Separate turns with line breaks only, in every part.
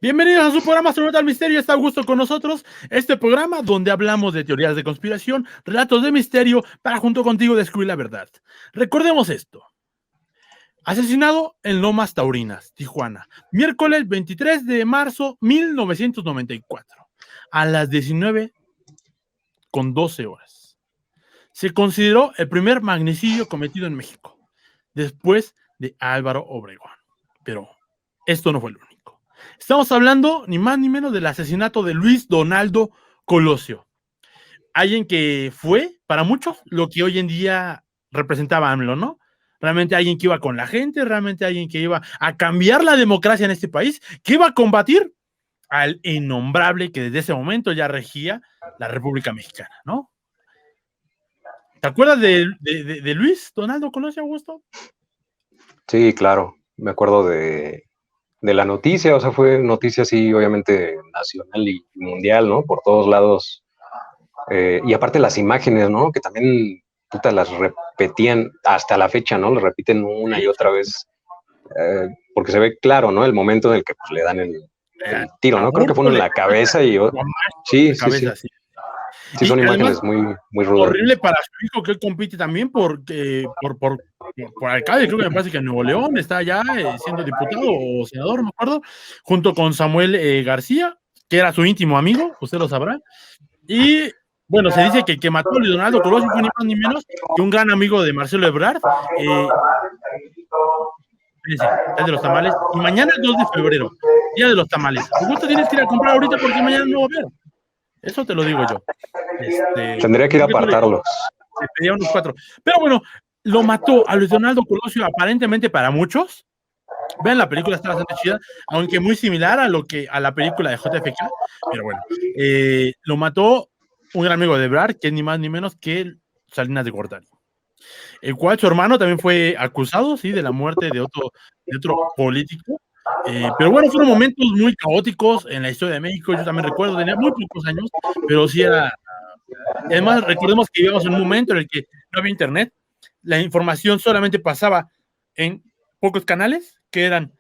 Bienvenidos a su programa Astronauta al Misterio. Está Augusto con nosotros. Este programa donde hablamos de teorías de conspiración, relatos de misterio, para junto contigo descubrir la verdad. Recordemos esto. Asesinado en Lomas Taurinas, Tijuana, miércoles 23 de marzo 1994, a las 19:12. Se consideró el primer magnicidio cometido en México, después de Álvaro Obregón. Pero esto no fue el único. Estamos hablando ni más ni menos del asesinato de Luis Donaldo Colosio. Alguien que fue, para muchos, lo que hoy en día representaba AMLO, ¿no? Realmente alguien que iba con la gente, realmente alguien que iba a cambiar la democracia en este país, que iba a combatir al innombrable que desde ese momento ya regía la República Mexicana, ¿no? ¿Te acuerdas de Luis Donaldo Colosio, Augusto?
Sí, claro, me acuerdo de la noticia, o sea, fue noticia así, obviamente, nacional y mundial, ¿no? Por todos lados. Y aparte las imágenes, ¿no? Que también puta, las repetían hasta la fecha, ¿no? Las repiten una y otra vez, porque se ve claro, ¿no? El momento en el que pues, le dan el tiro, ¿no? Creo que fue uno en la cabeza y yo... Sí, sí, sí.
Sí.
Sí, son
Y
imágenes
además,
muy, muy rudas.
horrible para su hijo, que él compite también por alcalde, creo que me parece que en Nuevo León está ya siendo diputado o senador, no me acuerdo, junto con Samuel García, que era su íntimo amigo, usted lo sabrá. Y bueno, se dice que el que mató a Luis Donaldo Colosio fue ni más ni menos que un gran amigo de Marcelo Ebrard, el de los tamales. Y mañana es 2 de febrero, día de los tamales. Augusto, tienes que ir a comprar ahorita porque mañana no va a haber. Eso te lo digo yo.
Tendría que ir a apartarlos.
Le pedía unos 4. Pero bueno, lo mató a Luis Donaldo Colosio, aparentemente para muchos. Vean, la película está bastante chida, aunque muy similar a la película de JFK. Pero bueno, lo mató un gran amigo de Ebrard, que es ni más ni menos que Salinas de Gortari. El cual su hermano también fue acusado, sí, de la muerte de otro político. Pero bueno, fueron momentos muy caóticos en la historia de México. Yo también recuerdo, tenía muy pocos años, pero sí era. Además, recordemos que vivíamos en un momento en el que no había internet, la información solamente pasaba en pocos canales, que eran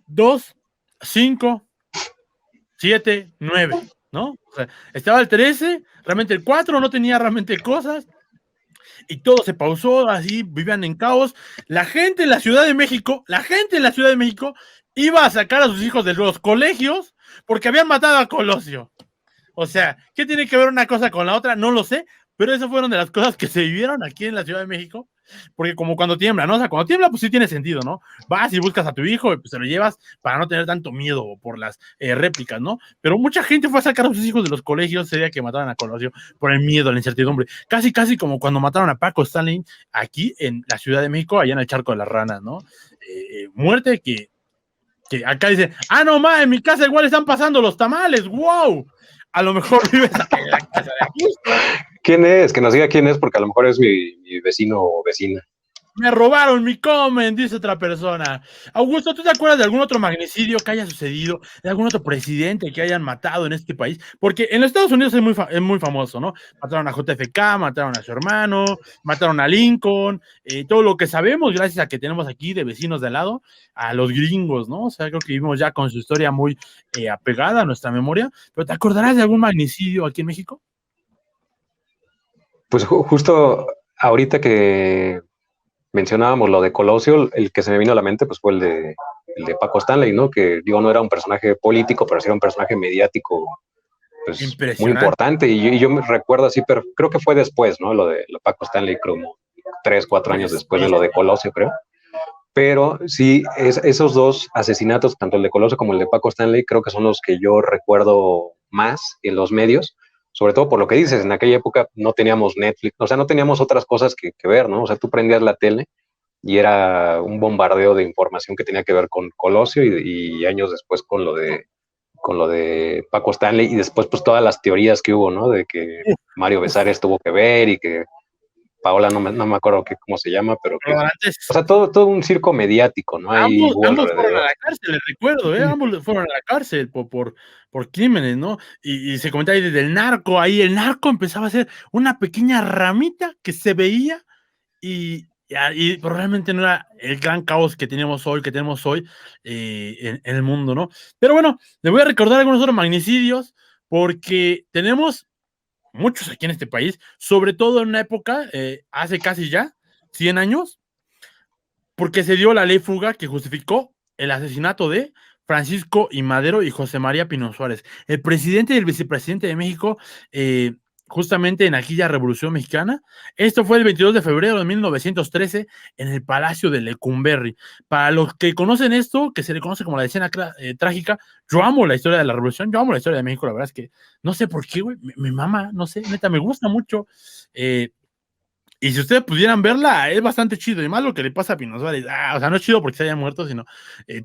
2, 5, 7, 9, ¿no? O sea, estaba el 13, realmente el 4 no tenía realmente cosas, y todo se pausó, así, vivían en caos. La gente en la Ciudad de México iba a sacar a sus hijos de los colegios porque habían matado a Colosio. O sea, ¿qué tiene que ver una cosa con la otra? No lo sé, pero esas fueron de las cosas que se vivieron aquí en la Ciudad de México, porque como cuando tiembla, ¿no? O sea, cuando tiembla, pues sí tiene sentido, ¿no? Vas y buscas a tu hijo y pues se lo llevas para no tener tanto miedo por las réplicas, ¿no? Pero mucha gente fue a sacar a sus hijos de los colegios ese día que mataron a Colosio por el miedo, la incertidumbre. Casi, casi como cuando mataron a Paco Stanley aquí en la Ciudad de México, allá en el Charco de las Ranas, ¿no? Muerte que acá dice, no ma, en mi casa igual están pasando los tamales, wow. A lo mejor vives en la casa de Augusto.
¿Quién es? Que nos diga quién es, porque a lo mejor es mi vecino o vecina.
Me robaron mi comen, dice otra persona. Augusto, ¿tú te acuerdas de algún otro magnicidio que haya sucedido? ¿De algún otro presidente que hayan matado en este país? Porque en los Estados Unidos es muy famoso, ¿no? Mataron a JFK, mataron a su hermano, mataron a Lincoln, todo lo que sabemos, gracias a que tenemos aquí de vecinos de al lado, a los gringos, ¿no? O sea, creo que vivimos ya con su historia muy apegada a nuestra memoria. ¿Pero te acordarás de algún magnicidio aquí en México?
Pues justo ahorita que mencionábamos lo de Colosio, el que se me vino a la mente pues fue el de Paco Stanley, ¿no? Que digo, no era un personaje político, pero sí era un personaje mediático pues, muy importante. Y yo me recuerdo así, pero creo que fue después, ¿no? Lo de Paco Stanley, como 3, 4 años después de lo de Colosio, creo. Pero sí, esos dos asesinatos, tanto el de Colosio como el de Paco Stanley, creo que son los que yo recuerdo más en los medios, sobre todo por lo que dices, en aquella época no teníamos Netflix, o sea, no teníamos otras cosas que ver, ¿no? O sea, tú prendías la tele y era un bombardeo de información que tenía que ver con Colosio y años después con lo de Paco Stanley y después pues todas las teorías que hubo, ¿no? De que Mario Besares tuvo que ver y que Paola, no me acuerdo cómo se llama, pero que, o sea, todo un circo mediático, ¿no?
Ambos fueron a la cárcel, les recuerdo, ambos fueron a la cárcel por crímenes, ¿no? Y se comenta ahí desde el narco, ahí el narco empezaba a ser una pequeña ramita que se veía y y probablemente no era el gran caos que tenemos hoy, en el mundo, ¿no? Pero bueno, le voy a recordar algunos otros magnicidios, porque tenemos muchos aquí en este país, sobre todo en una época, hace casi ya 100 años, porque se dio la ley Fuga que justificó el asesinato de Francisco I. Madero y José María Pino Suárez, el presidente y el vicepresidente de México, justamente en aquella Revolución Mexicana. Esto fue el 22 de febrero de 1913 en el Palacio de Lecumberri. Para los que conocen esto, que se le conoce como la escena trágica, yo amo la historia de la Revolución, yo amo la historia de México, la verdad es que no sé por qué, güey, me mama, no sé, neta, me gusta mucho. Y si ustedes pudieran verla, es bastante chido. Y más lo que le pasa a Pino Suárez. O sea, no es chido porque se haya muerto, sino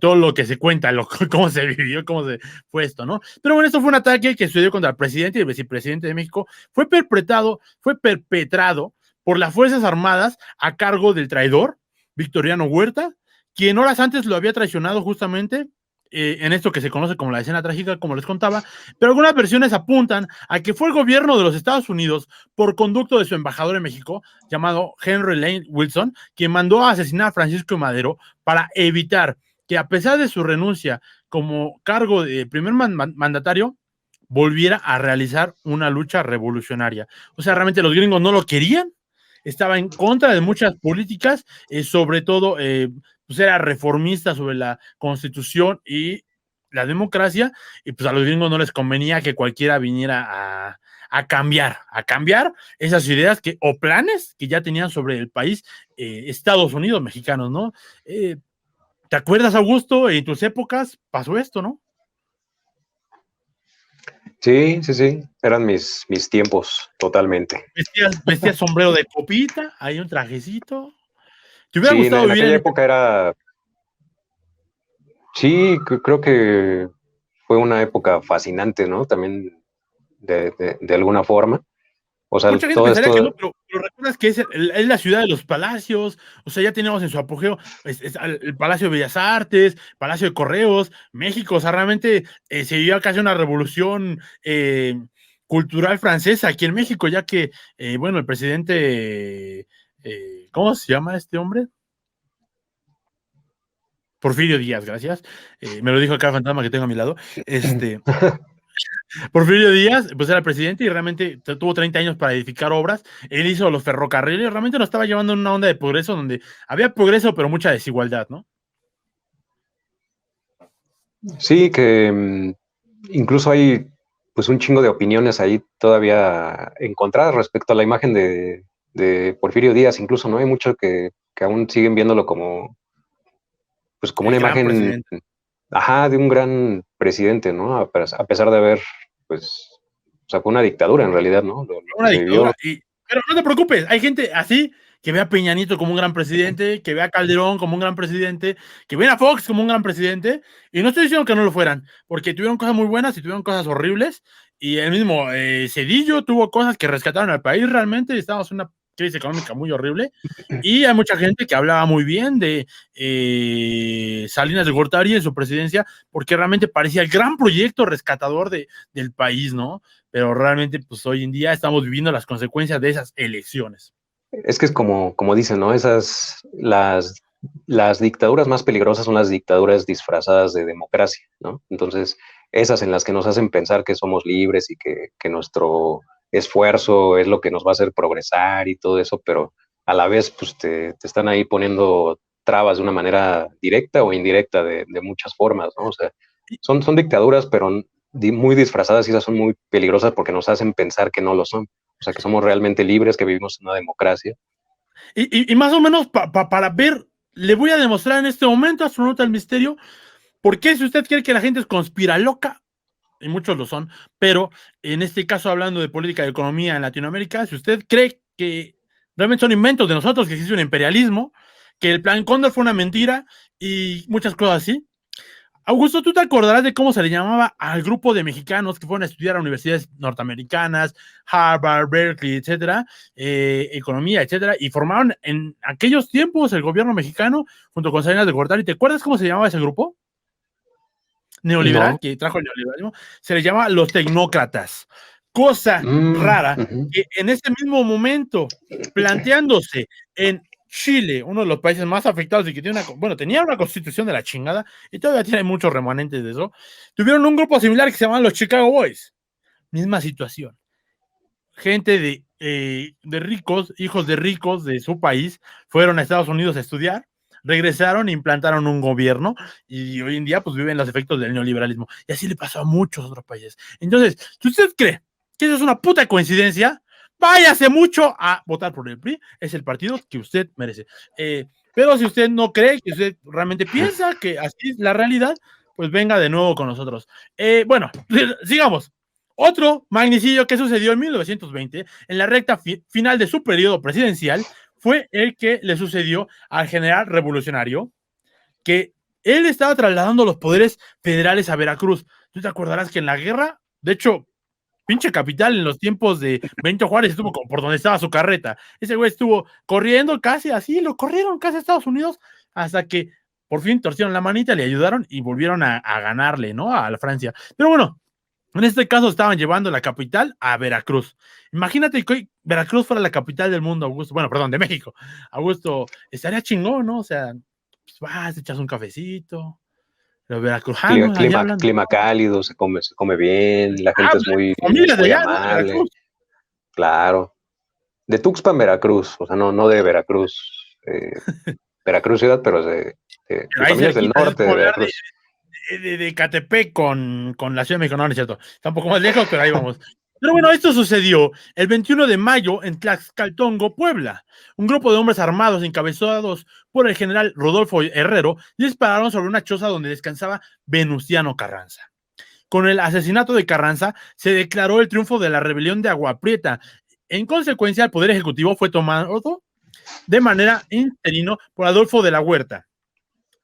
todo lo que se cuenta, cómo se vivió, cómo se fue esto, ¿no? Pero bueno, esto fue un ataque que sucedió contra el presidente y el vicepresidente de México. Fue perpetrado por las Fuerzas Armadas a cargo del traidor Victoriano Huerta, quien horas antes lo había traicionado justamente en esto que se conoce como la escena trágica, como les contaba, pero algunas versiones apuntan a que fue el gobierno de los Estados Unidos, por conducto de su embajador en México, llamado Henry Lane Wilson, quien mandó a asesinar a Francisco Madero para evitar que, a pesar de su renuncia como cargo de primer mandatario, volviera a realizar una lucha revolucionaria. O sea, realmente los gringos no lo querían, estaba en contra de muchas políticas, sobre todo pues era reformista sobre la constitución y la democracia, y pues a los gringos no les convenía que cualquiera viniera a cambiar esas ideas o planes que ya tenían sobre el país, Estados Unidos mexicanos, ¿no? ¿Te acuerdas, Augusto? En tus épocas pasó esto, ¿no?
Sí, sí, sí, eran mis tiempos, totalmente.
Vestías sombrero de copita, hay un trajecito. ¿Te hubiera
Sí,
gustado
en
vivir
aquella
en
época era, sí, creo que fue una época fascinante, ¿no? También de alguna forma. O sea,
Mucha gente
todo
pensaría que no,
esto,
pero recuerdas que es la ciudad de los palacios, o sea, ya teníamos en su apogeo es el Palacio de Bellas Artes, Palacio de Correos, México, o sea, realmente se vivía casi una revolución cultural francesa aquí en México, ya que, bueno, el presidente, ¿cómo se llama este hombre? Porfirio Díaz, gracias. Me lo dijo acá el fantasma que tengo a mi lado. Porfirio Díaz, pues era presidente y realmente tuvo 30 años para edificar obras. Él hizo los ferrocarriles, realmente lo estaba llevando en una onda de progreso donde había progreso, pero mucha desigualdad, ¿no?
sí, que incluso hay pues un chingo de opiniones ahí todavía encontradas respecto a la imagen de Porfirio Díaz, incluso, ¿no? Hay muchos que aún siguen viéndolo como, pues como
El
una
gran
imagen,
presidente.
ajá, de un gran presidente, ¿no? A pesar de haber, pues, o sea, fue una dictadura en realidad, ¿no? Lo que
Una
se
dictadura.
vivió.
Pero no te preocupes, hay gente así que ve a Peña Nieto como un gran presidente, que ve a Calderón como un gran presidente, que ve a Fox como un gran presidente, y no estoy diciendo que no lo fueran, porque tuvieron cosas muy buenas y tuvieron cosas horribles, y el mismo Cedillo tuvo cosas que rescataron al país realmente, y estábamos en una crisis económica muy horrible, y hay mucha gente que hablaba muy bien de Salinas de Gortari en su presidencia, porque realmente parecía el gran proyecto rescatador del país, ¿no? Pero realmente, pues hoy en día estamos viviendo las consecuencias de esas elecciones.
Es que es como dicen, ¿no? Las dictaduras más peligrosas son las dictaduras disfrazadas de democracia, ¿no? Entonces, esas en las que nos hacen pensar que somos libres y que nuestro esfuerzo es lo que nos va a hacer progresar y todo eso, pero a la vez, pues te están ahí poniendo trabas de una manera directa o indirecta de muchas formas, ¿no? O sea, son dictaduras, pero muy disfrazadas y esas son muy peligrosas porque nos hacen pensar que no lo son. O sea, que somos realmente libres, que vivimos en una democracia.
Y más o menos para ver, le voy a demostrar en este momento, astronauta del misterio, por qué, si usted cree que la gente es conspiraloca, y muchos lo son, pero en este caso hablando de política y economía en Latinoamérica, si usted cree que realmente son inventos de nosotros, que existe un imperialismo, que el plan Cóndor fue una mentira y muchas cosas así, Augusto, ¿tú te acordarás de cómo se le llamaba al grupo de mexicanos que fueron a estudiar a universidades norteamericanas, Harvard, Berkeley, etcétera, economía, etcétera, y formaron en aquellos tiempos el gobierno mexicano junto con Salinas de Gortari? ¿Te acuerdas cómo se llamaba ese grupo neoliberal
No.
que trajo el neoliberalismo? Se les llama los tecnócratas. Cosa rara
Ujú.
que en ese mismo momento, planteándose en Chile, uno de los países más afectados y que tiene tenía una constitución de la chingada y todavía tiene muchos remanentes de eso, tuvieron un grupo similar que se llaman los Chicago Boys. Misma situación. Gente de ricos, hijos de ricos de su país, fueron a Estados Unidos a estudiar, regresaron e implantaron un gobierno y hoy en día pues viven los efectos del neoliberalismo. Y así le pasó a muchos otros países. Entonces, si usted cree que eso es una puta coincidencia, váyase mucho a votar por el PRI, es el partido que usted merece. Pero si usted no cree, que usted realmente piensa que así es la realidad, pues venga de nuevo con nosotros. Bueno, sigamos. Otro magnicidio que sucedió en 1920, en la recta final de su periodo presidencial, fue el que le sucedió al general revolucionario, que él estaba trasladando los poderes federales a Veracruz. Tú te acordarás que en la guerra, de hecho, pinche capital en los tiempos de Benito Juárez estuvo por donde estaba su carreta. Ese güey estuvo corriendo casi así, lo corrieron casi a Estados Unidos hasta que por fin torcieron la manita, le ayudaron y volvieron a ganarle, ¿no? A la Francia. Pero bueno, en este caso estaban llevando la capital a Veracruz. Imagínate que hoy Veracruz fuera la capital del mundo, Augusto. Bueno, perdón, de México. Augusto, estaría chingón, ¿no? O sea, pues vas, echas un cafecito. Los veracruzanos
clima cálido, se come bien, la gente es muy,
familia de
muy
allá,
amable.
¿no?
Claro. De Tuxpan, Veracruz, o sea, no de Veracruz, Veracruz ciudad, pero de familias del norte de Veracruz.
De Catepec con la Ciudad de México, no es cierto, está un poco más lejos, pero ahí vamos. Pero bueno, esto sucedió el 21 de mayo en Tlaxcaltongo, Puebla. Un grupo de hombres armados encabezados por el general Rodolfo Herrero dispararon sobre una choza donde descansaba Venustiano Carranza. Con el asesinato de Carranza se declaró el triunfo de la rebelión de Agua Prieta. En consecuencia, el poder ejecutivo fue tomado de manera interino por Adolfo de la Huerta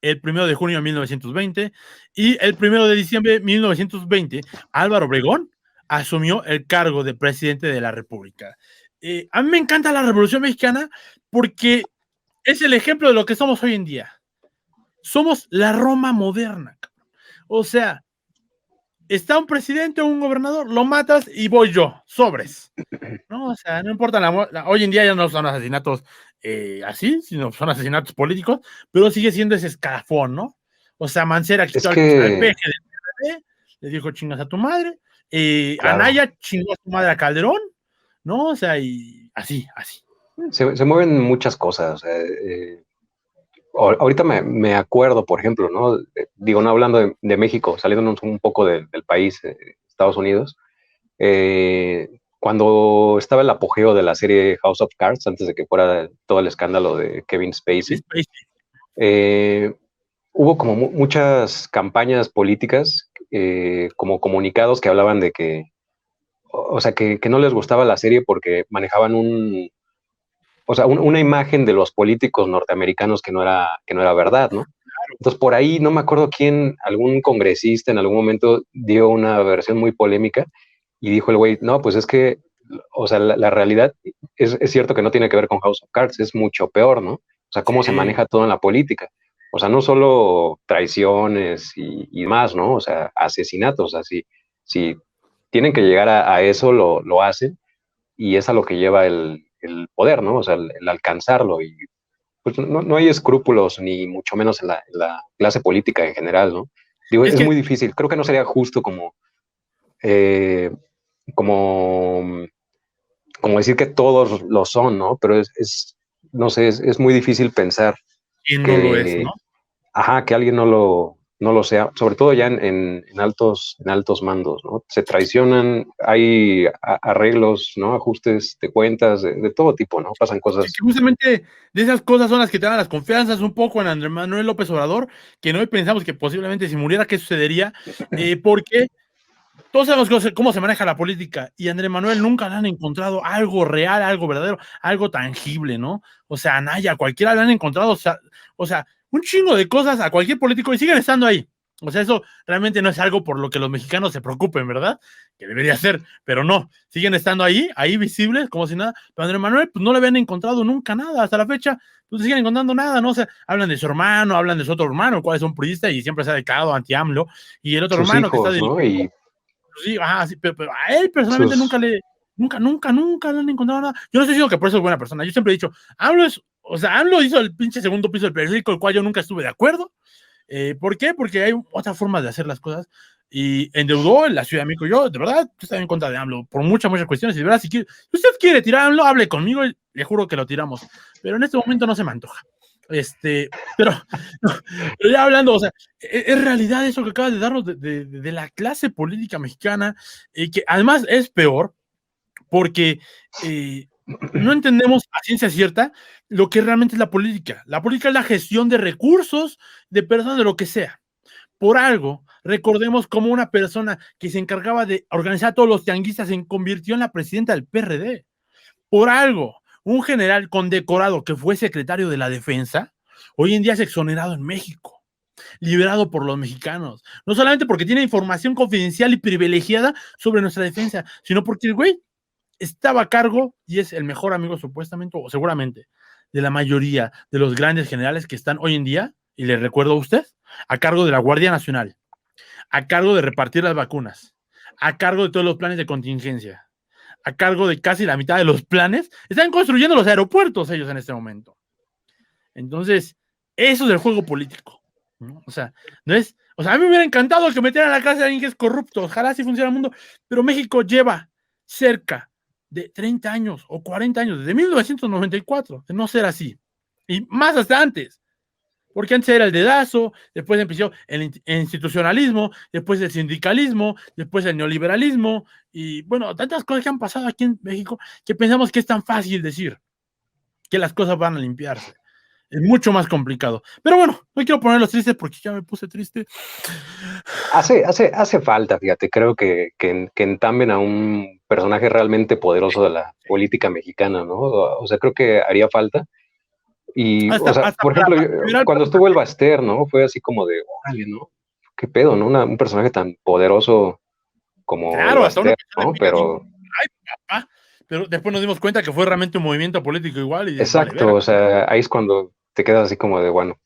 el 1 de junio de 1920 y el 1 de diciembre de 1920 Álvaro Obregón asumió el cargo de presidente de la República. A mí me encanta la Revolución Mexicana porque es el ejemplo de lo que somos hoy en día. Somos la Roma moderna. O sea, está un presidente o un gobernador, lo matas y voy yo, sobres. No, o sea, no importa hoy en día ya no son asesinatos así, sino son asesinatos políticos, pero sigue siendo ese escalafón, ¿no? O sea, Mancera quitó al peje del PRD, le dijo chingas a tu madre, claro. Anaya chingó a tu madre a Calderón, ¿no? O sea, y así.
Se mueven muchas cosas. Ahorita me acuerdo, por ejemplo, ¿no? Digo, no hablando de México, saliéndonos un poco del país, Estados Unidos, cuando estaba el apogeo de la serie House of Cards, antes de que fuera todo el escándalo de Kevin Spacey, hubo como muchas campañas políticas, como comunicados que hablaban de que, o sea, que no les gustaba la serie porque manejaban una imagen de los políticos norteamericanos que no era verdad, ¿no? Entonces, por ahí no me acuerdo quién, algún congresista en algún momento dio una versión muy polémica y dijo el güey, no, pues es que, o sea, la realidad es cierto que no tiene que ver con House of Cards, es mucho peor, ¿no? O sea, cómo se maneja todo en la política. O sea, no solo traiciones y más, ¿no? O sea, asesinatos, o sea, si tienen que llegar a eso, lo hacen y es a lo que lleva el poder, ¿no? O sea, el alcanzarlo y pues no hay escrúpulos ni mucho menos en la clase política en general, ¿no? Digo, es muy difícil. Creo que no sería justo como decir que todos lo son, ¿no? Pero no sé, es muy difícil pensar
que no lo es, ¿no?
Ajá, que alguien no lo sea, sobre todo ya en altos mandos, ¿no? Se traicionan, hay arreglos, ¿no? Ajustes de cuentas, de todo tipo, ¿no? Pasan cosas.
Sí, justamente de esas cosas son las que te dan las confianzas un poco en Andrés Manuel López Obrador, que hoy pensamos que posiblemente si muriera, ¿qué sucedería? Porque todos sabemos cómo se maneja la política y Andrés Manuel nunca le han encontrado algo real, algo verdadero, algo tangible, ¿no? O sea, a Naya, cualquiera le han encontrado, o sea, un chingo de cosas a cualquier político y siguen estando ahí. O sea, eso realmente no es algo por lo que los mexicanos se preocupen, ¿verdad? Que debería ser, pero no, siguen estando ahí visibles, como si nada. Pero Andrés Manuel, pues no le habían encontrado nunca nada, hasta la fecha, pues siguen encontrando nada, ¿no? O sea, hablan de su hermano, hablan de su otro hermano, el cual es un priista y siempre se ha declarado anti-AMLO, y el otro
sus
hermano
hijos,
que está
¿no? Y
sí, sí, pero a él personalmente nunca le han encontrado nada. Yo no estoy diciendo que por eso es buena persona. Yo siempre he dicho, AMLO es o sea, AMLO hizo el pinche segundo piso del periférico, el cual yo nunca estuve de acuerdo. ¿Por qué? Porque hay otra forma de hacer las cosas y endeudó en la Ciudad de México. Yo, de verdad, estoy en contra de AMLO por muchas cuestiones. Y de verdad, si usted quiere tirar a AMLO, hable conmigo y le juro que lo tiramos. Pero en este momento no se me antoja. Pero ya hablando, o sea, es realidad eso que acaba de darnos de la clase política mexicana, que además es peor porque no entendemos a ciencia cierta lo que realmente es la política. La política es la gestión de recursos, de personas, de lo que sea. Por algo, recordemos cómo una persona que se encargaba de organizar a todos los tianguistas se convirtió en la presidenta del PRD. Por algo, un general condecorado que fue secretario de la defensa, hoy en día es exonerado en México, liberado por los mexicanos. No solamente porque tiene información confidencial y privilegiada sobre nuestra defensa, sino porque el güey estaba a cargo y es el mejor amigo supuestamente o seguramente de la mayoría de los grandes generales que están hoy en día, y le recuerdo a usted, a cargo de la Guardia Nacional, a cargo de repartir las vacunas, a cargo de todos los planes de contingencia, a cargo de casi la mitad de los planes. Están construyendo los aeropuertos ellos en este momento. Entonces, eso es el juego político, ¿no? O sea, no es, o sea, a mí me hubiera encantado que metieran a la cárcel a alguien que es corrupto, ojalá así funcione el mundo, pero México lleva cerca de 30 años o 40 años, desde 1994, de no ser así, y más hasta antes, porque antes era el dedazo, después empezó el institucionalismo, después el sindicalismo, después el neoliberalismo, y bueno, tantas cosas que han pasado aquí en México que pensamos que es tan fácil decir que las cosas van a limpiarse. Es mucho más complicado. Pero bueno, no quiero ponerlos tristes porque ya me puse triste.
Hace falta, fíjate, creo que entamben a un personaje realmente poderoso de la política mexicana, ¿no? O sea, creo que haría falta. Y, o sea, por ejemplo, cuando estuvo el Baster, ¿no? Fue así como de, órale, ¿no? ¿Qué pedo, no? Un personaje tan poderoso como el Baster, ¿no? Pero...
Ay, papá. Pero después nos dimos cuenta que fue realmente un movimiento político igual. Y
exacto, vale, o sea, ahí es cuando te quedas así como de, bueno,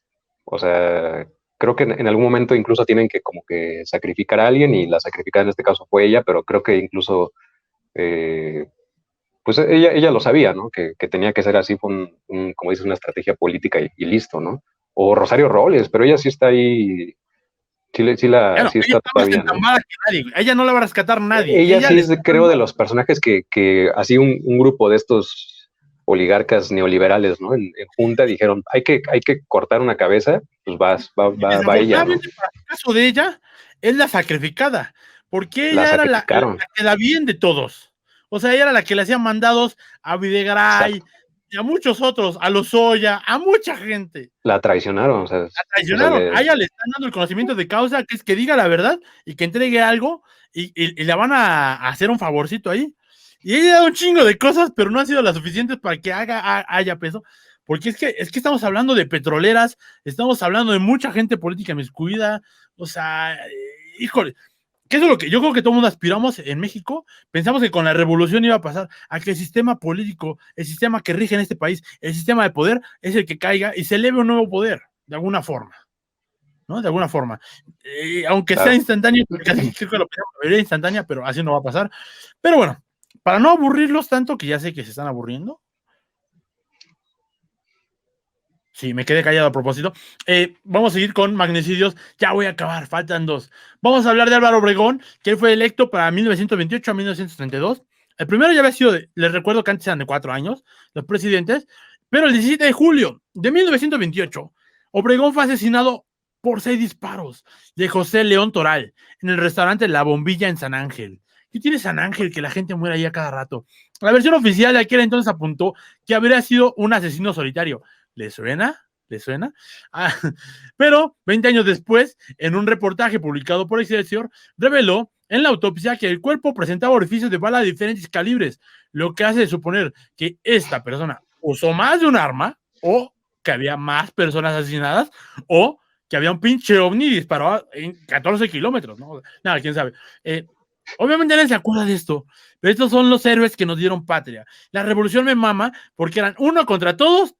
o sea, creo que en algún momento incluso tienen que como que sacrificar a alguien y la sacrificada en este caso fue ella, pero creo que incluso, pues ella lo sabía, ¿no? Que tenía que ser así, fue como dices, una estrategia política y listo, ¿no? O Rosario Robles, pero ella sí está ahí. Sí está todavía, ¿no?
Ella no la va a rescatar nadie.
Ella sí es, creo, de los personajes que así un grupo de estos oligarcas neoliberales, ¿no? En junta dijeron, hay que cortar una cabeza, pues va ella, ¿no?
Para el caso de ella, es la sacrificada, porque ella era la que la bien de todos. O sea, ella era la que le hacía mandados a Videgaray, exacto, y a muchos otros, a Lozoya, a mucha gente.
La traicionaron, o sea.
La traicionaron. A ella le están dando el conocimiento de causa, que es que diga la verdad y que entregue algo y le van a hacer un favorcito ahí. Y ella ha dado un chingo de cosas, pero no han sido las suficientes para que haya peso. Porque es que estamos hablando de petroleras, estamos hablando de mucha gente política inmiscuida. O sea, híjole, que eso es lo que yo creo que todo el mundo aspiramos en México. Pensamos que con la revolución iba a pasar a que el sistema político, el sistema que rige en este país, el sistema de poder, es el que caiga y se eleve un nuevo poder, de alguna forma, ¿no? De alguna forma. Aunque sea instantáneo, casi creo que lo vería instantánea, pero así no va a pasar. Pero bueno, para no aburrirlos tanto, que ya sé que se están aburriendo. Sí, me quedé callado a propósito. Vamos a seguir con magnicidios. Ya voy a acabar, faltan 2. Vamos a hablar de Álvaro Obregón, que él fue electo para 1928 a 1932. El primero ya había sido, les recuerdo que antes eran de 4 años, los presidentes, pero el 17 de julio de 1928, Obregón fue asesinado por 6 disparos de José León Toral en el restaurante La Bombilla en San Ángel. ¿Qué tiene San Ángel que la gente muere ahí a cada rato? La versión oficial de aquel entonces apuntó que habría sido un asesino solitario. ¿Le suena? ¿Le suena? Pero 20 años después, en un reportaje publicado por Excelsior, reveló en la autopsia que el cuerpo presentaba orificios de bala de diferentes calibres, lo que hace suponer que esta persona usó más de un arma, o que había más personas asesinadas, o que había un pinche ovni y disparó en 14 kilómetros, ¿no? Nada, quién sabe. Obviamente nadie se acuerda de esto, pero estos son los héroes que nos dieron patria. La revolución me mama porque eran uno contra todos,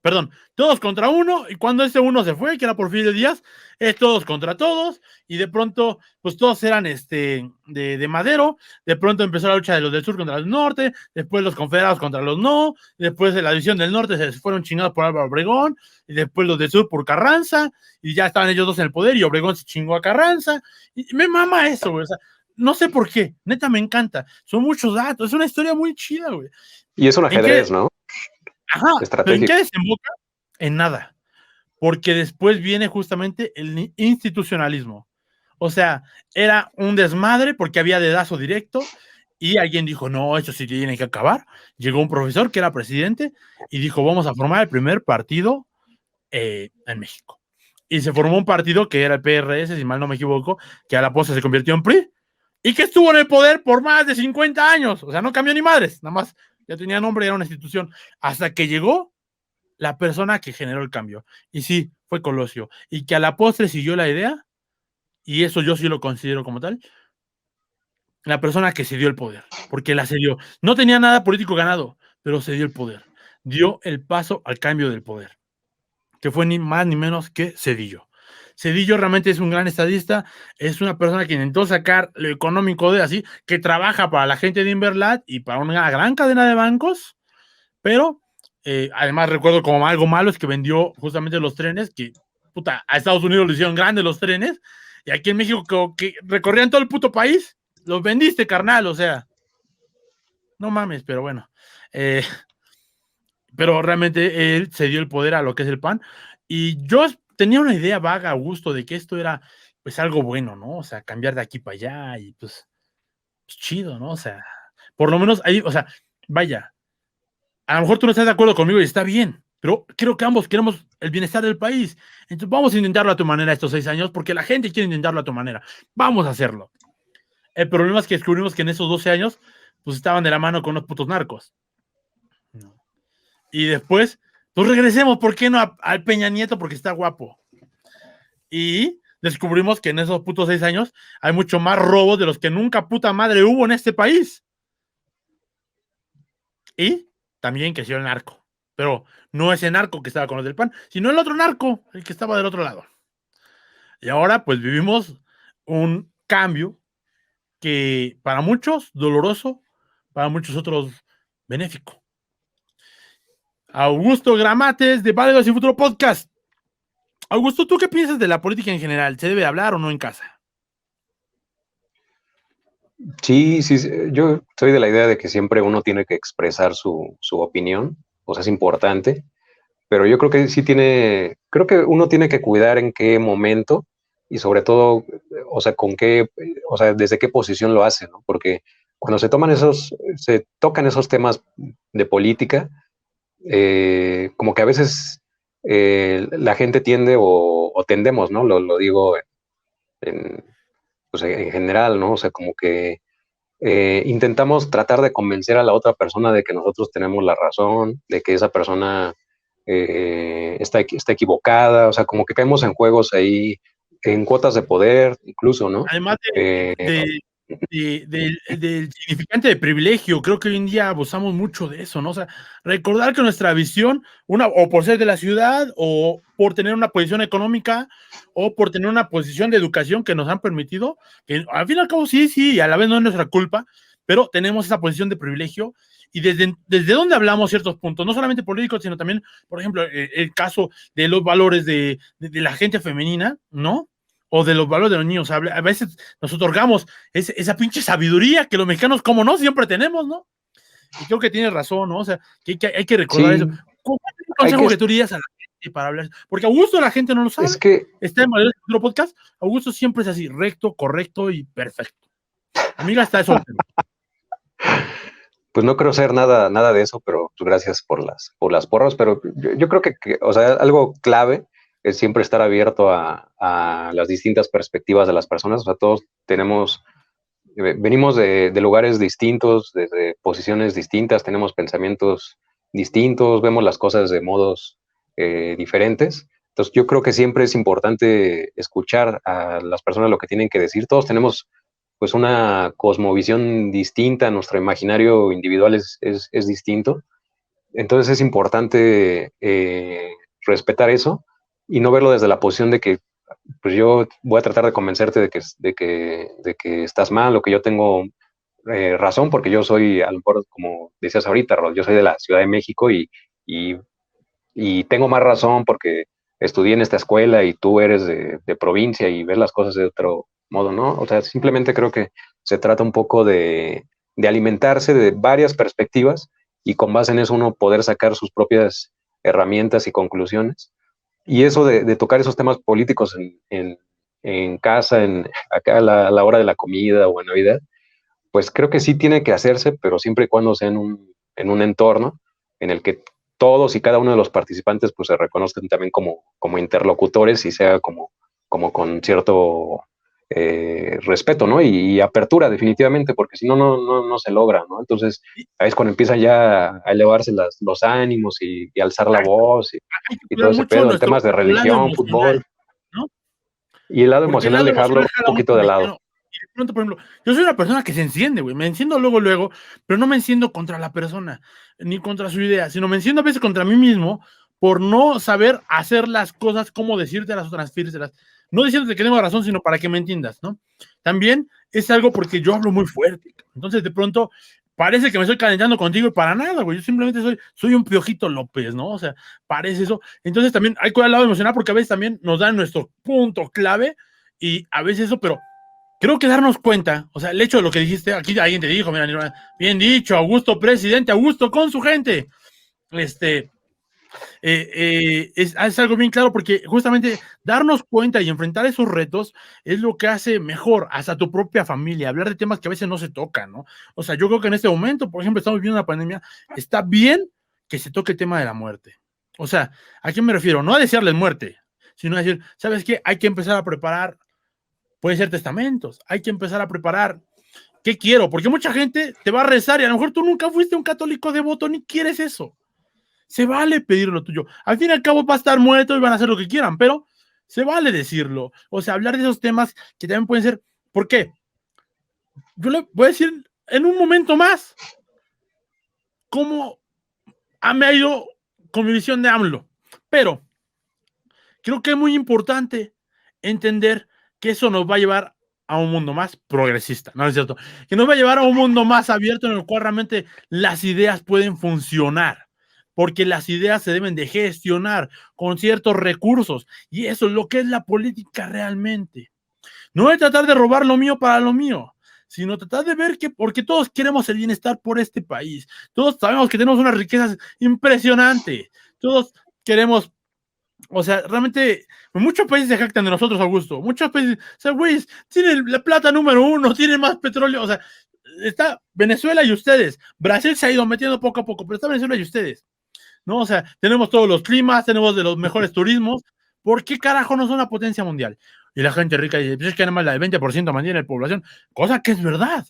perdón, todos contra uno, y cuando ese uno se fue, que era Porfirio Díaz, es todos contra todos, y de pronto, pues todos eran de Madero, de pronto empezó la lucha de los del sur contra los del norte, después los confederados contra los no, después de la división del norte se fueron chingados por Álvaro Obregón, y después los del sur por Carranza, y ya estaban ellos dos en el poder, y Obregón se chingó a Carranza, y me mama eso, güey, o sea, no sé por qué, neta me encanta, son muchos datos, es una historia muy chida, güey.
Y es un ajedrez, ¿no?
Ajá, pero ¿en qué desemboca? En nada, porque después viene justamente el institucionalismo. O sea, era un desmadre porque había dedazo directo y alguien dijo, no, eso sí tiene que acabar. Llegó un profesor que era presidente y dijo, vamos a formar el primer partido en México. Y se formó un partido que era el PRS, si mal no me equivoco, que a la postre se convirtió en PRI y que estuvo en el poder por más de 50 años. O sea, no cambió ni madres, nada más ya tenía nombre y era una institución. Hasta que llegó la persona que generó el cambio. Y sí, fue Colosio. Y que a la postre siguió la idea, y eso yo sí lo considero como tal, la persona que se dio el poder, porque la cedió. No tenía nada político ganado, pero se dio el poder. Dio el paso al cambio del poder, que fue ni más ni menos que Cedillo. Cedillo realmente es un gran estadista, es una persona que intentó sacar lo económico de así, que trabaja para la gente de Inverlat y para una gran cadena de bancos, pero además recuerdo como algo malo es que vendió justamente los trenes, que puta, a Estados Unidos le hicieron grandes los trenes, y aquí en México que recorrían todo el puto país, los vendiste, carnal, o sea, no mames, pero bueno. Pero realmente él se dio el poder a lo que es el PAN, y yo tenía una idea vaga, Augusto, de que esto era pues algo bueno, ¿no? O sea, cambiar de aquí para allá, y pues chido, ¿no? O sea, por lo menos ahí, o sea, vaya, a lo mejor tú no estás de acuerdo conmigo y está bien, pero creo que ambos queremos el bienestar del país. Entonces vamos a intentarlo a tu manera estos 6 años, porque la gente quiere intentarlo a tu manera. Vamos a hacerlo. El problema es que descubrimos que en esos 12 años, pues estaban de la mano con los putos narcos. Y después, pues regresemos, ¿por qué no al Peña Nieto? Porque está guapo. Y descubrimos que en esos putos 6 años hay mucho más robos de los que nunca puta madre hubo en este país. Y también creció el narco. Pero no ese narco que estaba con los del PAN, sino el otro narco, el que estaba del otro lado. Y ahora pues vivimos un cambio que para muchos doloroso, para muchos otros benéfico. Augusto Gramates de Válidos y Futuro Podcast. Augusto, ¿tú qué piensas de la política en general? ¿Se debe hablar o no en casa?
Sí, yo soy de la idea de que siempre uno tiene que expresar su opinión, o sea, es importante, pero yo creo que creo que uno tiene que cuidar en qué momento y sobre todo, o sea, o sea, desde qué posición lo hace, ¿no? Porque cuando se tocan esos temas de política, como que a veces la gente tiende o tendemos, ¿no? Lo digo pues en general, ¿no? O sea, como que intentamos tratar de convencer a la otra persona de que nosotros tenemos la razón, de que esa persona está equivocada, o sea, como que caemos en juegos ahí, en cuotas de poder, incluso, ¿no?
Además del significante de privilegio, creo que hoy en día abusamos mucho de eso, ¿no? O sea, recordar que nuestra visión, o por ser de la ciudad, o por tener una posición económica, o por tener una posición de educación que nos han permitido, que al fin y al cabo sí, y a la vez no es nuestra culpa, pero tenemos esa posición de privilegio, y desde donde hablamos ciertos puntos, no solamente políticos, sino también, por ejemplo, el caso de los valores de la gente femenina, ¿no? O de los valores de los niños. A veces nos otorgamos esa pinche sabiduría que los mexicanos, como no, siempre tenemos, ¿no? Y creo que tienes razón, ¿no? O sea, que hay que recordar eso. ¿Cuál es el consejo que tú dirías a la gente para hablar? Porque Augusto la gente no lo sabe.
Es que
está en Valores Futuro Podcast. Augusto siempre es así, recto, correcto y perfecto. Amiga, está eso.
Pues no creo ser nada de eso, pero pues gracias por las porras, pero yo creo que, o sea, algo clave es siempre estar abierto a las distintas perspectivas de las personas. O sea, todos venimos de lugares distintos, desde posiciones distintas, tenemos pensamientos distintos, vemos las cosas de modos diferentes. Entonces, yo creo que siempre es importante escuchar a las personas lo que tienen que decir. Todos tenemos pues una cosmovisión distinta, nuestro imaginario individual es distinto. Entonces es importante respetar eso y no verlo desde la posición de que pues yo voy a tratar de convencerte de que estás mal o que yo tengo razón, porque yo soy, a lo mejor, como decías ahorita, Rod, yo soy de la Ciudad de México y, y tengo más razón porque estudié en esta escuela y tú eres de provincia y ves las cosas de otro modo, ¿no? O sea, simplemente creo que se trata un poco de alimentarse de varias perspectivas y con base en eso uno poder sacar sus propias herramientas y conclusiones. Y eso de tocar esos temas políticos en casa, acá a la hora de la comida o en Navidad, pues creo que sí tiene que hacerse, pero siempre y cuando sea en un entorno en el que todos y cada uno de los participantes pues se reconozcan también como interlocutores y sea como con cierto respeto, ¿no? Y apertura definitivamente, porque si no, no se logra, ¿no? Entonces ahí es cuando empiezan ya a elevarse los ánimos y alzar la voz
Hay que
y
cuidar
todo ese
mucho
pedo en
nuestro
temas de
lado
religión, fútbol,
emocional, ¿no?
y el lado
Porque el
emocional
lado
dejarlo
emocional
un
jala
poquito
mucho
de lado.
y de pronto, por ejemplo, yo soy una persona que se enciende, güey, me enciendo luego, pero no me enciendo contra la persona, ni contra su idea, sino me enciendo a veces contra mí mismo por no saber hacer las cosas, cómo decírtelas o transferírselas. No diciéndote que tengo razón, sino para que me entiendas, ¿no? También es algo porque yo hablo muy fuerte. Entonces, de pronto, parece que me estoy calentando contigo y para nada, güey. Yo simplemente soy un Piojito López, ¿no? O sea, parece eso. Entonces, también hay que cuidar el lado emocional porque a veces también nos dan nuestro punto clave y a veces eso, pero creo que darnos cuenta, o sea, el hecho de lo que dijiste, aquí alguien te dijo, mira, bien dicho, Augusto, presidente, Augusto con su gente. Es algo bien claro porque justamente darnos cuenta y enfrentar esos retos es lo que hace mejor hasta tu propia familia, hablar de temas que a veces no se tocan, ¿no? O sea, yo creo que en este momento, por ejemplo, estamos viviendo una pandemia, está bien que se toque el tema de la muerte. O sea, ¿a qué me refiero? No a desearles muerte, sino a decir, ¿sabes qué? Hay que empezar a preparar, puede ser testamentos, hay que empezar a preparar qué quiero, porque mucha gente te va a rezar y a lo mejor tú nunca fuiste un católico devoto ni quieres eso. Se vale pedir lo tuyo. Al fin y al cabo va a estar muerto y van a hacer lo que quieran, pero se vale decirlo. O sea, hablar de esos temas que también pueden ser. ¿Por qué? Yo le voy a decir en un momento más cómo me ha ido con mi visión de AMLO. Pero creo que es muy importante entender que eso nos va a llevar a un mundo más progresista, ¿no es cierto? Que nos va a llevar a un mundo más abierto en el cual realmente las ideas pueden funcionar, porque las ideas se deben de gestionar con ciertos recursos, y eso es lo que es la política realmente. No es tratar de robar lo mío para lo mío, sino tratar de ver que, porque todos queremos el bienestar por este país, todos sabemos que tenemos unas riquezas impresionantes, todos queremos, o sea, realmente muchos países se jactan de nosotros, Augusto. Muchos países, o sea, güey, tienen la plata número uno, tienen más petróleo, o sea, está Venezuela y ustedes. Brasil se ha ido metiendo poco a poco, pero está Venezuela y ustedes, ¿no? O sea, tenemos todos los climas, tenemos de los mejores turismos. ¿Por qué carajo no son una potencia mundial? Y la gente rica dice, pues es que nada más la del 20% mantiene la población, cosa que es verdad.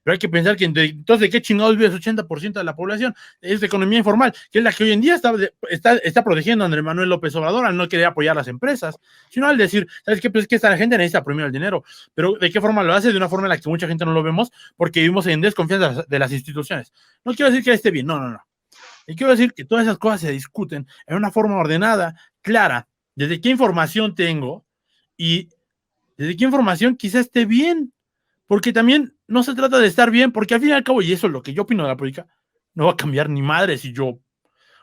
Pero hay que pensar que entonces, ¿de qué chingados vive el 80% de la población? Es de economía informal, que es la que hoy en día está protegiendo a Andrés Manuel López Obrador al no querer apoyar las empresas, sino al decir, ¿sabes qué? Pues es que esta gente necesita primero el dinero. Pero ¿de qué forma lo hace? De una forma en la que mucha gente no lo vemos porque vivimos en desconfianza de las instituciones. No quiero decir que esté bien, no. Y quiero decir que todas esas cosas se discuten en una forma ordenada, clara, desde qué información tengo y desde qué información quizás esté bien. Porque también no se trata de estar bien, porque al fin y al cabo, y eso es lo que yo opino de la política, no va a cambiar ni madre si yo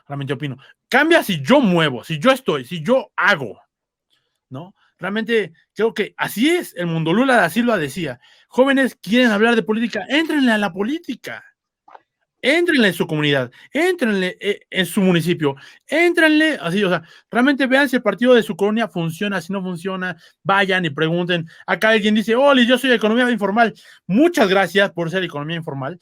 realmente opino. Cambia si yo muevo, si yo estoy, si yo hago, ¿no? Realmente creo que así es el mundo. Lula da Silva decía, jóvenes quieren hablar de política, éntrenle a la política. Éntrenle en su comunidad, éntrenle en su municipio, éntrenle así, o sea, realmente vean si el partido de su colonia funciona, si no funciona, vayan y pregunten. Acá alguien dice, Oli, yo soy economía informal. Muchas gracias por ser economía informal.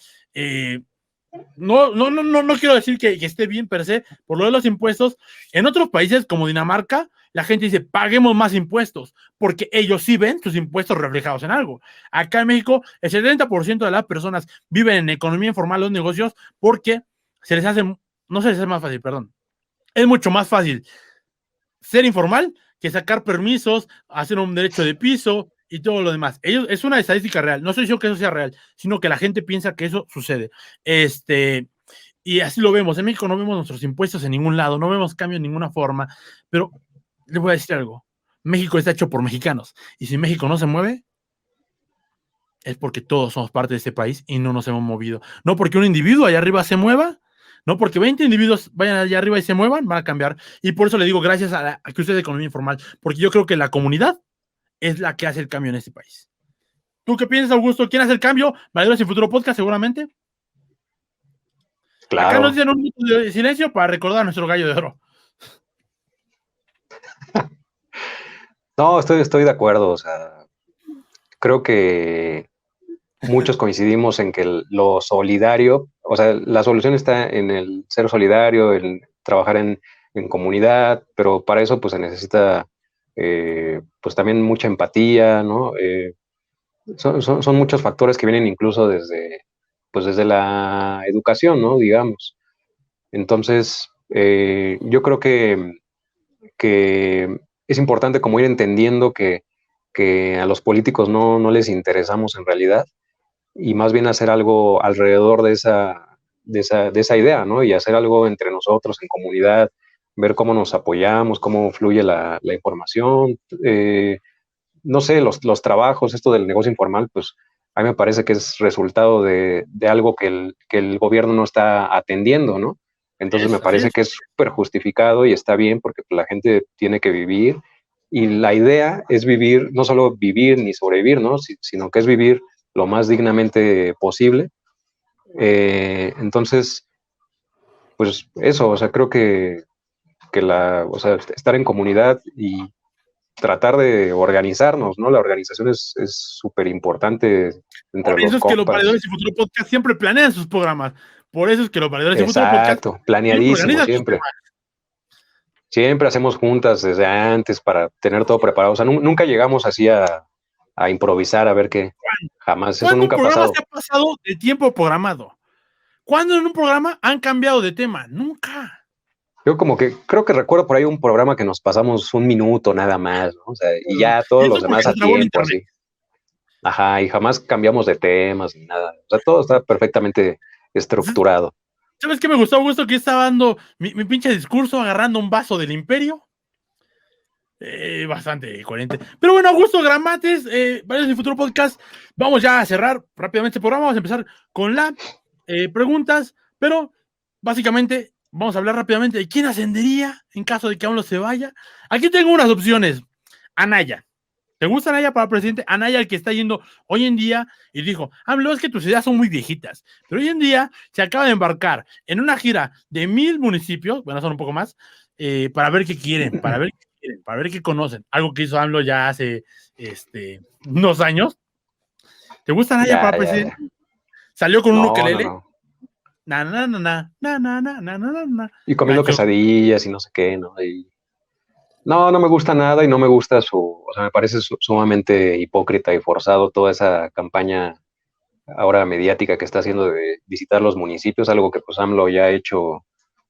No quiero decir que esté bien per se por lo de los impuestos. En otros países como Dinamarca, la gente dice, paguemos más impuestos, porque ellos sí ven sus impuestos reflejados en algo. Acá en México, el 70% de las personas viven en economía informal, los negocios, porque se les hace, no se les hace más fácil, perdón. Es mucho más fácil ser informal que sacar permisos, hacer un derecho de piso y todo lo demás. Es una estadística real. No estoy diciendo que eso sea real, sino que la gente piensa que eso sucede. Y así lo vemos. En México no vemos nuestros impuestos en ningún lado, no vemos cambio en ninguna forma. Pero les voy a decir algo. México está hecho por mexicanos. Y si México no se mueve, es porque todos somos parte de este país y no nos hemos movido. No porque un individuo allá arriba se mueva, no porque 20 individuos vayan allá arriba y se muevan, van a cambiar. Y por eso le digo gracias a que usted es de economía informal, porque yo creo que la comunidad es la que hace el cambio en este país. ¿Tú qué piensas, Augusto? ¿Quién hace el cambio? Valedores Sin Futuro Podcast, seguramente. Acá nos
Claro.
dicen un minuto de silencio para recordar a nuestro gallo de oro.
No, estoy de acuerdo. O sea, creo que muchos coincidimos en que lo solidario, o sea, la solución está en el ser solidario, en trabajar en comunidad, pero para eso pues se necesita pues también mucha empatía, ¿no? Son muchos factores que vienen incluso pues desde la educación, ¿no? Digamos. Entonces, yo creo que es importante como ir entendiendo que a los políticos no les interesamos en realidad y más bien hacer algo alrededor de esa idea, ¿no? Y hacer algo entre nosotros en comunidad, ver cómo nos apoyamos, cómo fluye la información, no sé, los trabajos, esto del negocio informal, pues a mí me parece que es resultado de algo que el gobierno no está atendiendo, ¿no? Entonces me
Así
parece
es.
que es súper justificado y está bien porque la gente tiene que vivir y la idea es vivir, no solo vivir ni sobrevivir, ¿no? Sino que es vivir lo más dignamente posible. Entonces, pues eso, o sea, creo o sea, estar en comunidad y tratar de organizarnos, ¿no? La organización es súper importante entre
Por eso
los
es que los
compas.
Valedores Sin Futuro Podcast siempre planean sus programas. Por eso es que los Valedores Sin Futuro Podcast
Exacto,
siempre
planeadísimo
organizan sus
siempre.
programas.
Siempre hacemos juntas desde antes para tener todo preparado. O sea, nunca llegamos así a improvisar, a ver qué. Jamás, eso
¿Cuándo un
nunca ha
programa
pasado.
se ha pasado de tiempo programado? ¿Cuándo en un programa han cambiado de tema? Nunca.
Yo como que creo que recuerdo por ahí un programa que nos pasamos un minuto nada más, ¿no? O sea, y ya
Y
todos
eso
los
porque
demás
se
a
trabó el
tiempo,
internet.
así. Ajá, y jamás cambiamos de temas ni nada. O sea, todo está perfectamente estructurado.
¿Sabes qué me gustó, Augusto? Que estaba dando mi pinche discurso agarrando un vaso del imperio. Bastante coherente. Pero bueno, Augusto Gramates, Varios del Futuro Podcast. Vamos ya a cerrar rápidamente el programa. Vamos a empezar con las preguntas. Pero básicamente vamos a hablar rápidamente de quién ascendería en caso de que AMLO se vaya. Aquí tengo unas opciones. Anaya. ¿Te gusta Anaya para presidente? Anaya, el que está yendo hoy en día y dijo, AMLO, es que tus ideas son muy viejitas, pero hoy en día se acaba de embarcar en una gira de 1,000 municipios, bueno, son un poco más, para ver qué quieren, para ver qué quieren, para ver qué conocen. Algo que hizo AMLO ya hace unos años. ¿Te gusta Anaya
Ya,
para
ya,
presidente?
ya.
Salió con un
No, no,
ukelele.
no.
Na, na, na, na, na, na, na, na, na, na.
Y comiendo
Gancho.
quesadillas y no sé qué, ¿no? Y no, no me gusta nada y no me gusta o sea, me parece sumamente hipócrita y forzado toda esa campaña ahora mediática que está haciendo de visitar los municipios, algo que pues AMLO ya ha hecho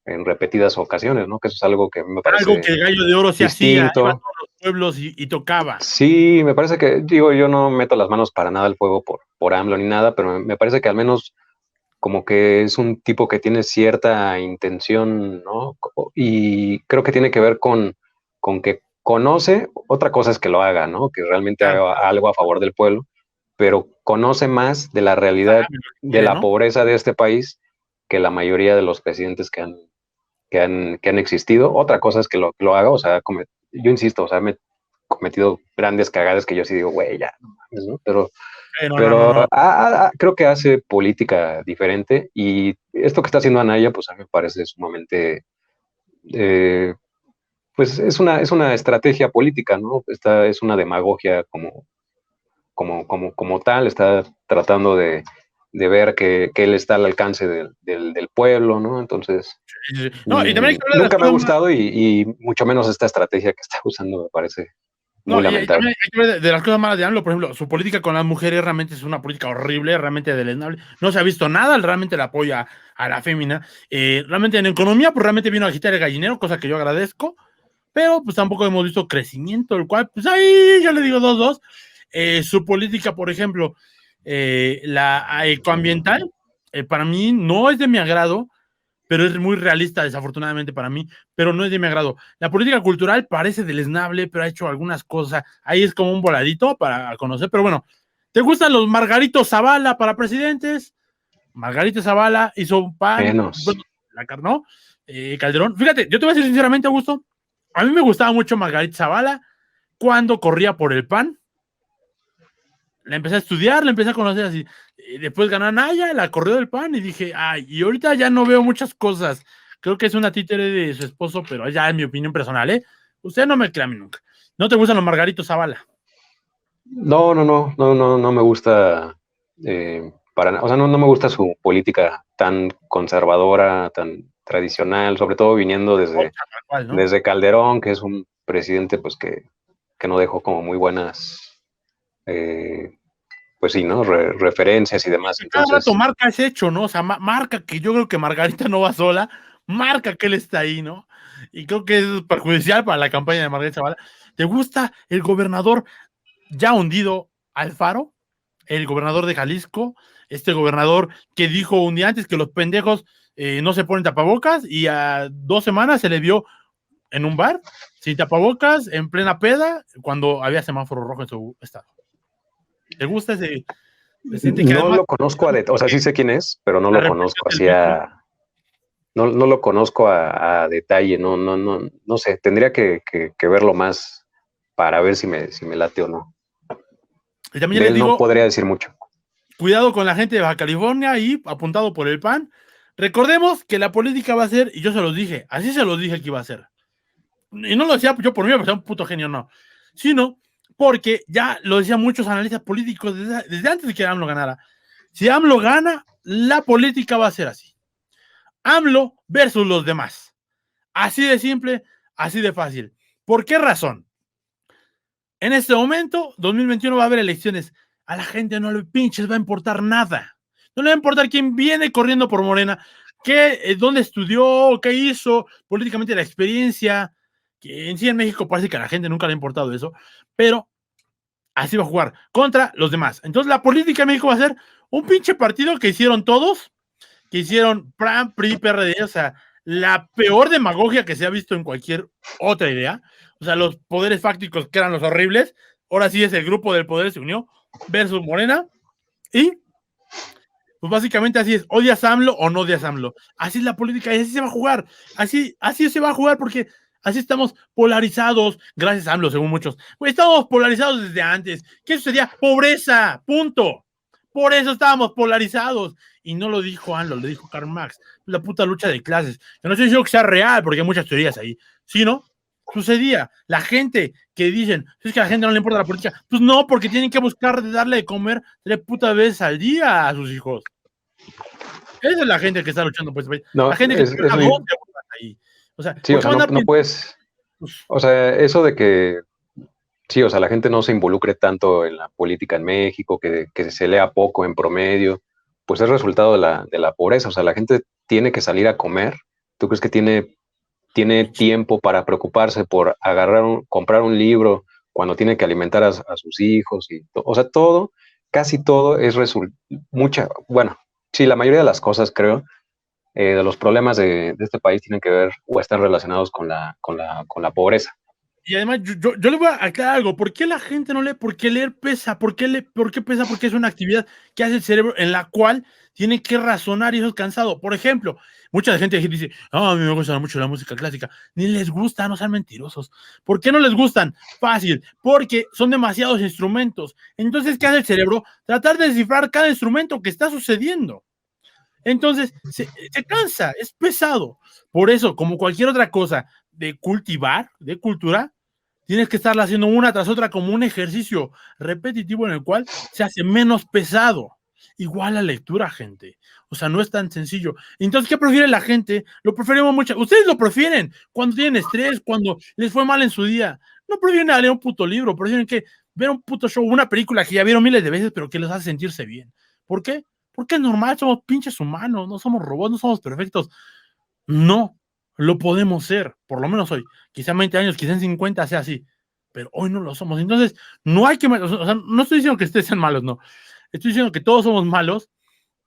en repetidas ocasiones, ¿no? Que eso es algo que me
Algo
parece
que el Gallo de Oro se hacía, iba a
distinto.
todos los pueblos y tocaba.
Sí, me parece que, digo, yo no meto las manos para nada al fuego por AMLO ni nada, pero me parece que al menos como que es un tipo que tiene cierta intención, ¿no? Y creo que tiene que ver con que conoce, otra cosa es que lo haga, ¿no? Que realmente
Claro,
haga algo a favor del pueblo, pero conoce más de la realidad
sabe lo que
de
quiere,
la
¿no?
pobreza de este país que la mayoría de los presidentes que han existido. Otra cosa es que lo haga, o sea, yo insisto, o sea, me he cometido grandes cagadas que yo sí digo, güey, ya, no mames, ¿no?
No, no, no,
Pero
no.
creo que hace política diferente y esto que está haciendo Anaya, pues a mí me parece sumamente, eh, pues es una estrategia política, ¿no? Es una demagogia como tal, está tratando de ver que él está al alcance del pueblo, ¿no? Entonces,
No, y también hay que hablar de las
nunca me ha
cosas más.
gustado y mucho menos esta estrategia que está usando me parece muy
No, y también
lamentable.
hay que hablar de las cosas malas de AMLO. Por ejemplo, su política con las mujeres realmente es una política horrible, realmente deleznable. No se ha visto nada, realmente el apoyo a la fémina. Realmente en economía, pues realmente vino a agitar el gallinero, cosa que yo agradezco. Pero pues tampoco hemos visto crecimiento, el cual, pues ahí yo le digo 2-2. Su política, por ejemplo, la ecoambiental, para mí no es de mi agrado, pero es muy realista, desafortunadamente para mí, pero no es de mi agrado. La política cultural parece deleznable, pero ha hecho algunas cosas. Ahí es como un voladito para conocer, pero bueno, ¿te gustan los Margarito Zavala para presidentes? Margarito Zavala hizo un PAN,
Menos.
bueno, la carnó, Calderón. Fíjate, yo te voy a decir sinceramente, Augusto, a mí me gustaba mucho Margarito Zavala cuando corría por el PAN. La empecé a estudiar, la empecé a conocer así. Después ganó Naya, la corrió del PAN y dije, ay, y ahorita ya no veo muchas cosas. Creo que es una títere de su esposo, pero ya es mi opinión personal, ¿eh? Usted no me crea a mí nunca. ¿No te gustan los Margaritos Zavala?
No me gusta o sea, no me gusta su política tan conservadora, tan tradicional, sobre todo viniendo
Tal cual, ¿no?
desde Calderón, que es un presidente pues que no dejó como muy buenas, eh, pues sí, ¿no? Referencias y demás.
Cada rato
Entonces,
marca ese hecho, ¿no? O sea, marca que yo creo que Margarita no va sola, marca que él está ahí, ¿no? Y creo que es perjudicial para la campaña de Margarita Zavala. ¿Te gusta el gobernador ya hundido Alfaro? El gobernador de Jalisco, este gobernador que dijo un día antes que los pendejos no se ponen tapabocas y a 2 semanas se le vio en un bar sin tapabocas, en plena peda, cuando había semáforo rojo en su estado. ¿Te gusta ese presidente que
no
además
lo conozco o sea, sí sé quién es, pero no
la
lo
represión
conozco
del
así
metro?
no lo conozco a detalle, no sé, tendría que verlo más para ver si me late o no.
Y también
De
les
él no
digo,
podría decir mucho.
cuidado con la gente de Baja California y apuntado por el PAN. Recordemos que la política va a ser, y yo se los dije, así se los dije que iba a ser. Y no lo decía yo por mí, porque sea un puto genio, no. Sino porque ya lo decían muchos analistas políticos desde antes de que AMLO ganara. Si AMLO gana, la política va a ser así. AMLO versus los demás. Así de simple, así de fácil. ¿Por qué razón? En este momento, 2021 va a haber elecciones. A la gente no le pinches va a importar nada. No le va a importar quién viene corriendo por Morena, dónde estudió, qué hizo, políticamente la experiencia, que en sí en México parece que a la gente nunca le ha importado eso, pero así va a jugar contra los demás. Entonces la política en México va a ser un pinche partido que hicieron todos, que hicieron PRAN, PRI, PRD, o sea, la peor demagogia que se ha visto en cualquier otra idea. O sea, los poderes fácticos que eran los horribles, ahora sí es el grupo del poder se unió versus Morena y pues básicamente así es, odias a AMLO o no odias a AMLO. Así es la política y así se va a jugar. Así se va a jugar porque así estamos polarizados, gracias a AMLO, según muchos. Pues estamos polarizados desde antes. ¿Qué sucedía? Pobreza, punto. Por eso estábamos polarizados. Y no lo dijo AMLO, lo dijo Karl Marx. La puta lucha de clases. Yo no estoy diciendo que sea real, porque hay muchas teorías ahí. Sino, sucedía. La gente que dicen, es que a la gente no le importa la política. Pues no, porque tienen que buscar darle de comer 3 veces al día a sus hijos. Esa es la gente que está luchando por ese país. La
No,
gente que trabaja 12 horas ahí. O sea,
sí, o
¿por qué
sea,
van a andar
no puedes,
pues,
o sea, eso de que, sí, o sea, la gente no se involucre tanto en la política en México, que se lea poco en promedio, pues es resultado de la pobreza, o sea, la gente tiene que salir a comer. ¿Tú crees que tiene tiempo para preocuparse por comprar un libro cuando tiene que alimentar a sus hijos? O sea, todo, casi todo es bueno, sí, la mayoría de las cosas, creo, de los problemas de este país tienen que ver o están relacionados con la pobreza.
Y además, yo le voy a aclarar algo. ¿Por qué la gente no lee? Porque leer pesa. ¿Por qué pesa? Porque es una actividad que hace el cerebro en la cual tiene que razonar y eso es cansado. Por ejemplo, mucha gente dice, a mí me gusta mucho la música clásica. Ni les gusta, no sean mentirosos. ¿Por qué no les gustan? Fácil, porque son demasiados instrumentos. Entonces, ¿qué hace el cerebro? Tratar de descifrar cada instrumento que está sucediendo. Entonces, se cansa, es pesado. Por eso, como cualquier otra cosa de cultivar, de cultura, tienes que estarla haciendo una tras otra como un ejercicio repetitivo en el cual se hace menos pesado. Igual la lectura, gente. O sea, no es tan sencillo. Entonces, ¿qué prefiere la gente? Lo preferimos mucho. Ustedes lo prefieren cuando tienen estrés, cuando les fue mal en su día. No prefieren leer un puto libro, prefieren que ver un puto show, una película que ya vieron miles de veces, pero que les hace sentirse bien. ¿Por qué? Porque es normal, somos pinches humanos, no somos robots, no somos perfectos. No, lo podemos ser, por lo menos hoy. Quizá en 20 años, quizá en 50 sea así, pero hoy no lo somos. Entonces, no hay que, o sea, no estoy diciendo que ustedes sean malos, no. Estoy diciendo que todos somos malos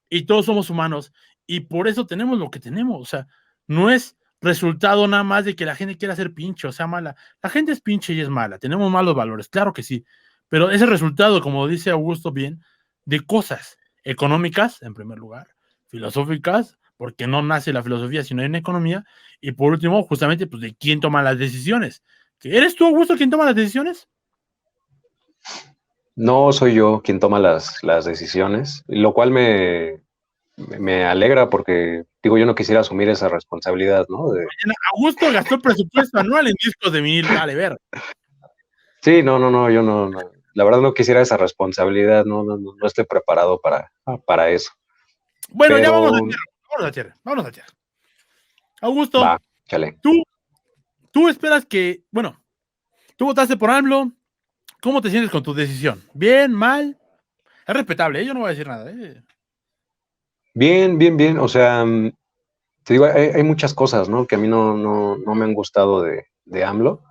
y todos somos humanos y por eso tenemos lo que tenemos. O sea, no es resultado nada más de que la gente quiera ser pinche, o sea, mala. La gente es pinche y es mala, tenemos malos valores, claro que sí, pero es el resultado, como dice Augusto bien, de cosas económicas, en primer lugar, filosóficas, porque no nace la filosofía sino en economía, y por último, justamente, pues de quién toma las decisiones. ¿Eres tú, Augusto, quien toma las decisiones?
No soy yo quien toma las decisiones, lo cual me alegra porque, digo, yo no quisiera asumir esa responsabilidad, ¿no?
Augusto gastó el presupuesto anual en discos de vinil, vale, ver.
Sí, no, yo no, la verdad no quisiera esa responsabilidad, no estoy preparado para eso.
Bueno, ya
Pero
vamos a tierra. Augusto,
va, chale.
tú esperas que, bueno, tú votaste por AMLO, ¿cómo te sientes con tu decisión? ¿Bien, mal? Es respetable, ¿eh? Yo no voy a decir nada.
Bien, o sea, te digo, hay muchas cosas, ¿no? Que a mí no me han gustado de AMLO,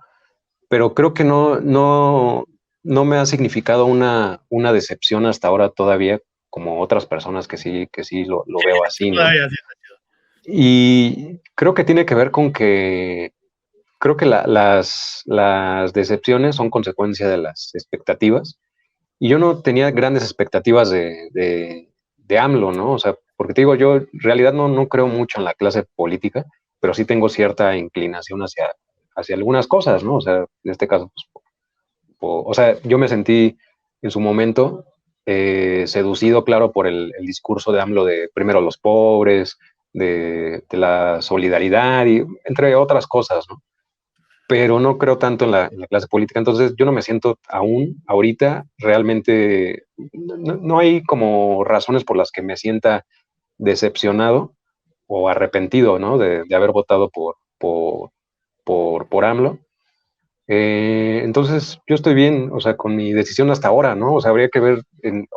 pero creo que no me ha significado una decepción hasta ahora todavía, como otras personas que sí lo veo así, ¿no?
Todavía sí.
Y creo que tiene que ver con que creo que las decepciones son consecuencia de las expectativas. Y yo no tenía grandes expectativas de AMLO, ¿no? O sea, porque te digo, yo en realidad no creo mucho en la clase política, pero sí tengo cierta inclinación hacia algunas cosas, ¿no? O sea, en este caso, pues, o sea, yo me sentí en su momento seducido, claro, por el discurso de AMLO de primero los pobres, de la solidaridad y entre otras cosas, ¿no? Pero no creo tanto en la clase política. Entonces yo no me siento aún, ahorita, realmente, no hay como razones por las que me sienta decepcionado o arrepentido, ¿no? De haber votado por AMLO. Entonces yo estoy bien, o sea, con mi decisión hasta ahora, ¿no? O sea, habría que ver,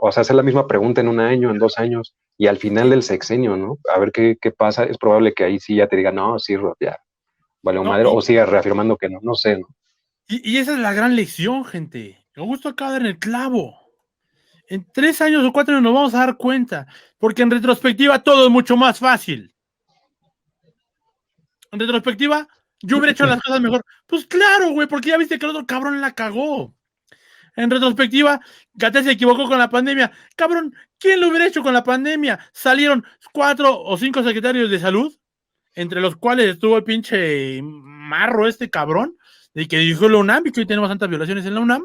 o sea, hacer la misma pregunta en un año, en 2 años, y al final del sexenio, ¿no? A ver qué pasa. Es probable que ahí sí ya te diga, no, sí, ya, vale,
No,
madre, o siga reafirmando que no sé, ¿no?
y esa es la gran lección, gente. Augusto acaba de dar en el clavo. En 3 años o 4 años nos vamos a dar cuenta, porque en retrospectiva todo es mucho más fácil. En retrospectiva, yo hubiera hecho las cosas mejor. Pues claro, güey, porque ya viste que el otro cabrón la cagó. En retrospectiva, Gatel se equivocó con la pandemia. Cabrón, ¿quién lo hubiera hecho con la pandemia? Salieron 4 o 5 secretarios de salud, entre los cuales estuvo el pinche marro este cabrón, de que dijo la UNAM y que hoy tenemos tantas violaciones en la UNAM,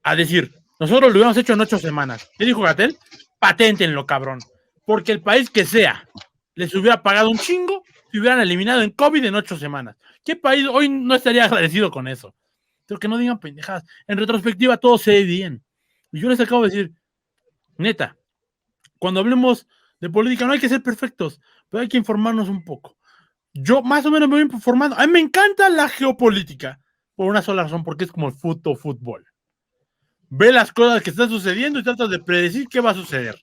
a decir, nosotros lo hubiéramos hecho en 8 semanas. ¿Qué dijo Gatel? Paténtenlo, cabrón. Porque el país que sea les hubiera pagado un chingo si hubieran eliminado en COVID en 8 semanas. ¿Qué país hoy no estaría agradecido con eso? Pero que no digan pendejadas. En retrospectiva todo se ve bien. Y yo les acabo de decir, neta, cuando hablemos de política no hay que ser perfectos, pero hay que informarnos un poco. Yo más o menos me voy informando. A mí me encanta la geopolítica por una sola razón, porque es como el fútbol. Ve las cosas que están sucediendo y tratas de predecir qué va a suceder.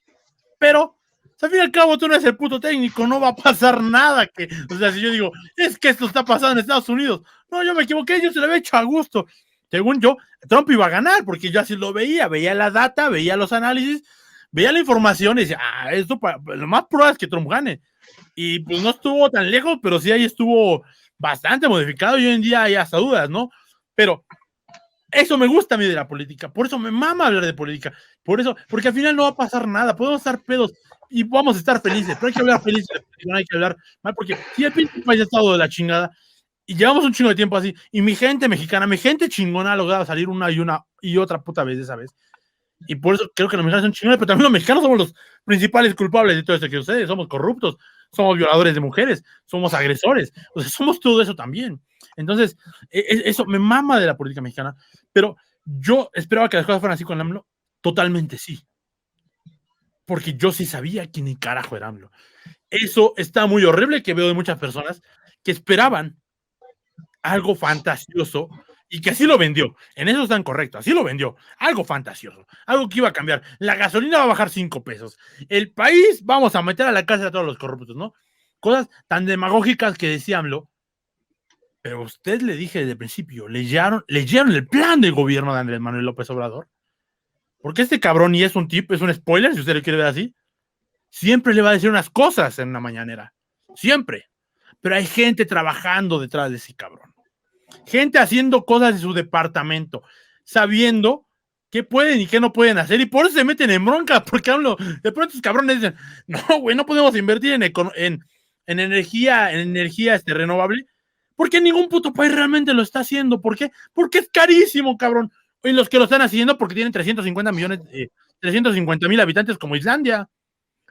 Pero, al fin y al cabo, tú no eres el puto técnico, no va a pasar nada. O sea, si yo digo, es que esto está pasando en Estados Unidos, no, yo me equivoqué, yo se lo había hecho a gusto. Según yo, Trump iba a ganar, porque yo así lo veía la data, veía los análisis, veía la información y decía, esto lo más probable es que Trump gane. Y pues no estuvo tan lejos, pero sí ahí estuvo bastante modificado y hoy en día hay hasta dudas, ¿no? Pero eso me gusta a mí de la política, por eso me mama hablar de política, por eso, porque al final no va a pasar nada, podemos estar pedos y vamos a estar felices, pero hay que hablar felices, no hay que hablar mal, porque si el pinche país ha estado de la chingada y llevamos un chingo de tiempo así, y mi gente mexicana, mi gente chingona ha logrado salir una y otra puta vez de esa vez, y por eso creo que los mexicanos son chingones, pero también los mexicanos somos los principales culpables de todo esto que ustedes, somos corruptos, somos violadores de mujeres, somos agresores, o sea, somos todo eso también. Entonces, eso me mama de la política mexicana, pero yo esperaba que las cosas fueran así con AMLO, totalmente sí, porque yo sí sabía quién ni carajo era AMLO. Eso está muy horrible que veo de muchas personas que esperaban algo fantasioso y que así lo vendió. En eso están correctos, así lo vendió. Algo fantasioso, algo que iba a cambiar. La gasolina va a bajar 5 pesos. El país vamos a meter a la cárcel a todos los corruptos, ¿no? Cosas tan demagógicas que decía AMLO. Pero usted le dije desde el principio, leyeron el plan de gobierno de Andrés Manuel López Obrador. Porque este cabrón y es un tip, es un spoiler, si usted lo quiere ver así. siempre le va a decir unas cosas en una mañanera. Siempre. Pero hay gente trabajando detrás de ese cabrón. Gente haciendo cosas de su departamento, sabiendo qué pueden y qué no pueden hacer, y por eso se meten en bronca, porque de pronto los cabrones dicen, no, güey, no podemos invertir en energía renovable, porque ningún puto país realmente lo está haciendo. ¿Por qué? Porque es carísimo, cabrón. Y los que lo están haciendo porque tienen 350,000 habitantes como Islandia.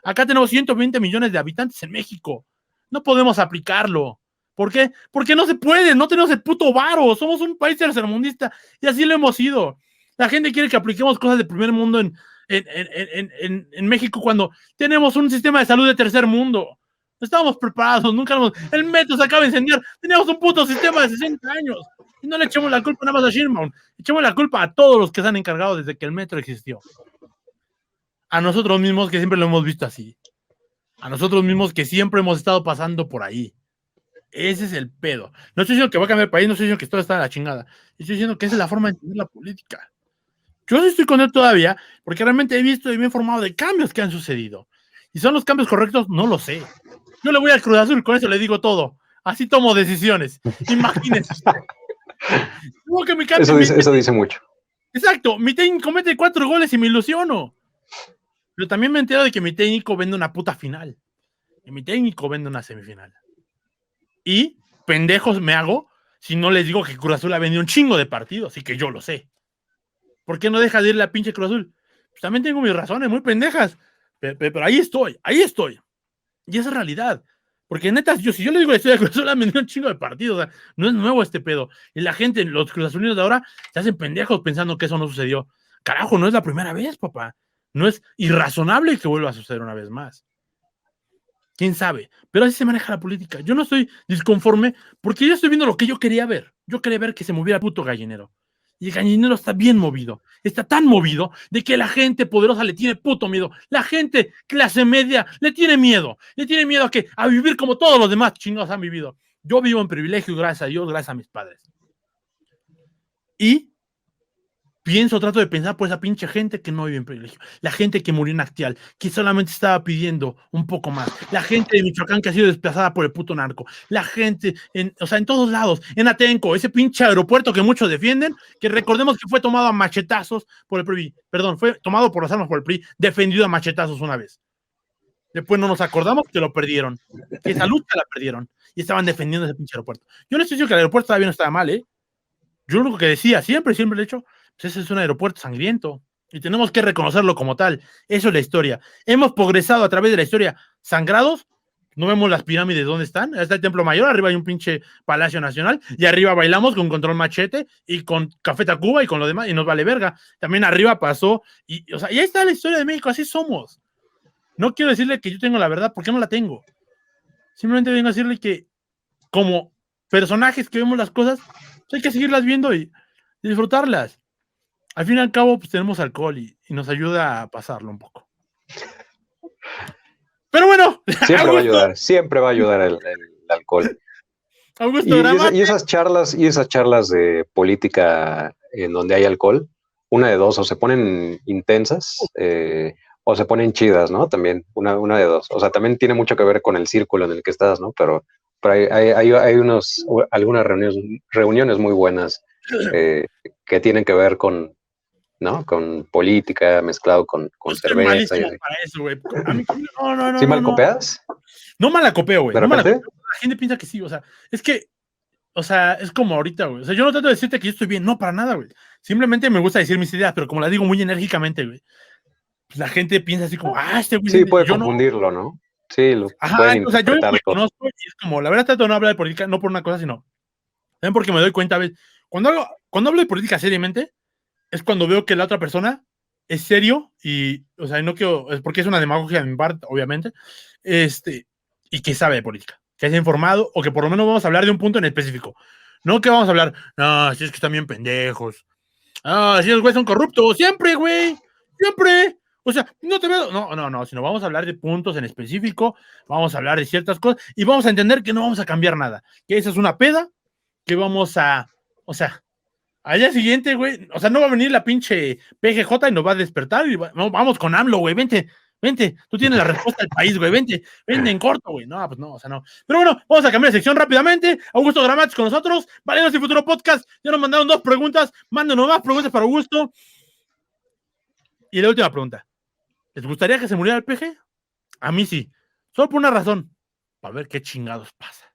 Acá tenemos 120 millones de habitantes en México. No podemos aplicarlo. ¿Por qué? Porque no se puede, no tenemos el puto varo, somos un país tercermundista y así lo hemos ido. La gente quiere que apliquemos cosas de primer mundo en México cuando tenemos un sistema de salud de tercer mundo. No estábamos preparados, el metro se acaba de incendiar, teníamos un puto sistema de 60 años y no le echemos la culpa nada más a Sheinbaum, echemos la culpa a todos los que se han encargado desde que el metro existió. A nosotros mismos que siempre lo hemos visto así. A nosotros mismos que siempre hemos estado pasando por ahí. Ese es el pedo. No estoy diciendo que va a cambiar el país, no estoy diciendo que todo está de la chingada. Estoy diciendo que esa es la forma de entender la política. Yo sí estoy con él todavía, porque realmente he visto y me he informado de cambios que han sucedido. ¿Y son los cambios correctos? No lo sé. Yo le voy al Cruz Azul, con eso le digo todo. Así tomo decisiones. Imagínense.
Eso dice mucho.
Exacto. Mi técnico mete 4 goles y me ilusiono. Pero también me entero de que mi técnico vende una puta final. Y mi técnico vende una semifinal. Y pendejos me hago si no les digo que Cruz Azul ha vendido un chingo de partidos y que yo lo sé. ¿Por qué no deja de ir la pinche Cruz Azul? Pues también tengo mis razones muy pendejas, pero ahí estoy. Y esa es realidad. Porque neta, si yo le digo la historia de Cruz Azul, ha vendido un chingo de partidos, o sea, no es nuevo este pedo. Y la gente, los Cruz Azulinos de ahora, se hacen pendejos pensando que eso no sucedió. Carajo, no es la primera vez, papá. No es irrazonable que vuelva a suceder una vez más. ¿Quién sabe? Pero así se maneja la política. Yo no estoy disconforme porque yo estoy viendo lo que yo quería ver. Yo quería ver que se moviera el puto gallinero. Y el gallinero está bien movido. Está tan movido de que la gente poderosa le tiene puto miedo. La gente clase media le tiene miedo. Le tiene miedo a vivir como todos los demás chingados han vivido. Yo vivo en privilegio, gracias a Dios, gracias a mis padres. Y trato de pensar por esa pinche gente que no vive en privilegio, la gente que murió en Actial, que solamente estaba pidiendo un poco más, la gente de Michoacán que ha sido desplazada por el puto narco, la gente, en todos lados, en Atenco, ese pinche aeropuerto que muchos defienden, que recordemos que fue tomado a machetazos por el PRI, fue tomado por las armas por el PRI, defendido a machetazos una vez. Después no nos acordamos que lo perdieron, que esa lucha la perdieron, y estaban defendiendo ese pinche aeropuerto. Yo no estoy diciendo que el aeropuerto todavía no estaba mal, Yo lo único que decía, siempre lo he hecho, pues ese es un aeropuerto sangriento y tenemos que reconocerlo como tal. Eso es la historia. Hemos progresado a través de la historia sangrados. No vemos las pirámides donde están. Está el Templo Mayor, arriba hay un pinche Palacio Nacional y arriba bailamos con Control Machete y con Café Tacuba y con lo demás y nos vale verga. También arriba pasó y ahí está la historia de México, así somos. No quiero decirle que yo tengo la verdad porque no la tengo. Simplemente vengo a decirle que como personajes que vemos las cosas, hay que seguirlas viendo y disfrutarlas. Al fin y al cabo, pues tenemos alcohol y nos ayuda a pasarlo un poco. Pero bueno.
Siempre va a ayudar el alcohol.
Augusto,
y esas charlas de política en donde hay alcohol, una de dos, o se ponen intensas o se ponen chidas, ¿no? También, una de dos. O sea, también tiene mucho que ver con el círculo en el que estás, ¿no? Pero hay algunas reuniones muy buenas que tienen que ver con, ¿no? Con política mezclado con cerveza.
Para eso, güey.
No. ¿Sí malacopeas?
No malacopeo, güey.
¿De repente?
La gente piensa que sí, o sea, es que, es como ahorita, güey. O sea, yo no trato de decirte que yo estoy bien, no, para nada, güey. Simplemente me gusta decir mis ideas, pero como las digo muy enérgicamente, güey, pues la gente piensa así como, este güey.
Sí, puede confundirlo, ¿no? Sí, lo pueden interpretar.
Yo me conozco y es como, la verdad trato de no hablar de política, no por una cosa, sino también porque me doy cuenta, ¿ves? Cuando hablo de política seriamente, es cuando veo que la otra persona es serio y, no quiero, es porque es una demagogia de mi parte, obviamente, y que sabe de política, que es informado, o que por lo menos vamos a hablar de un punto en específico. No que vamos a hablar, no, si es que están bien pendejos, si los güeyes son corruptos, siempre, güey, siempre. O sea, no te veo, no, sino vamos a hablar de puntos en específico, vamos a hablar de ciertas cosas y vamos a entender que no vamos a cambiar nada, que esa es una peda, que vamos a, al día siguiente, güey, no va a venir la pinche PGJ y nos va a despertar y vamos con AMLO, güey, vente, Vente, tú tienes la respuesta del país, güey. Vente en corto, güey. No, pues no, o sea, no. Pero bueno, vamos a cambiar de sección rápidamente. Augusto Gramach con nosotros. Valeros y Futuro Podcast. Ya nos mandaron 2 preguntas. Mándenos más preguntas para Augusto. Y la última pregunta. ¿Les gustaría que se muriera el PG? A mí sí. Solo por una razón. Para ver qué chingados pasa.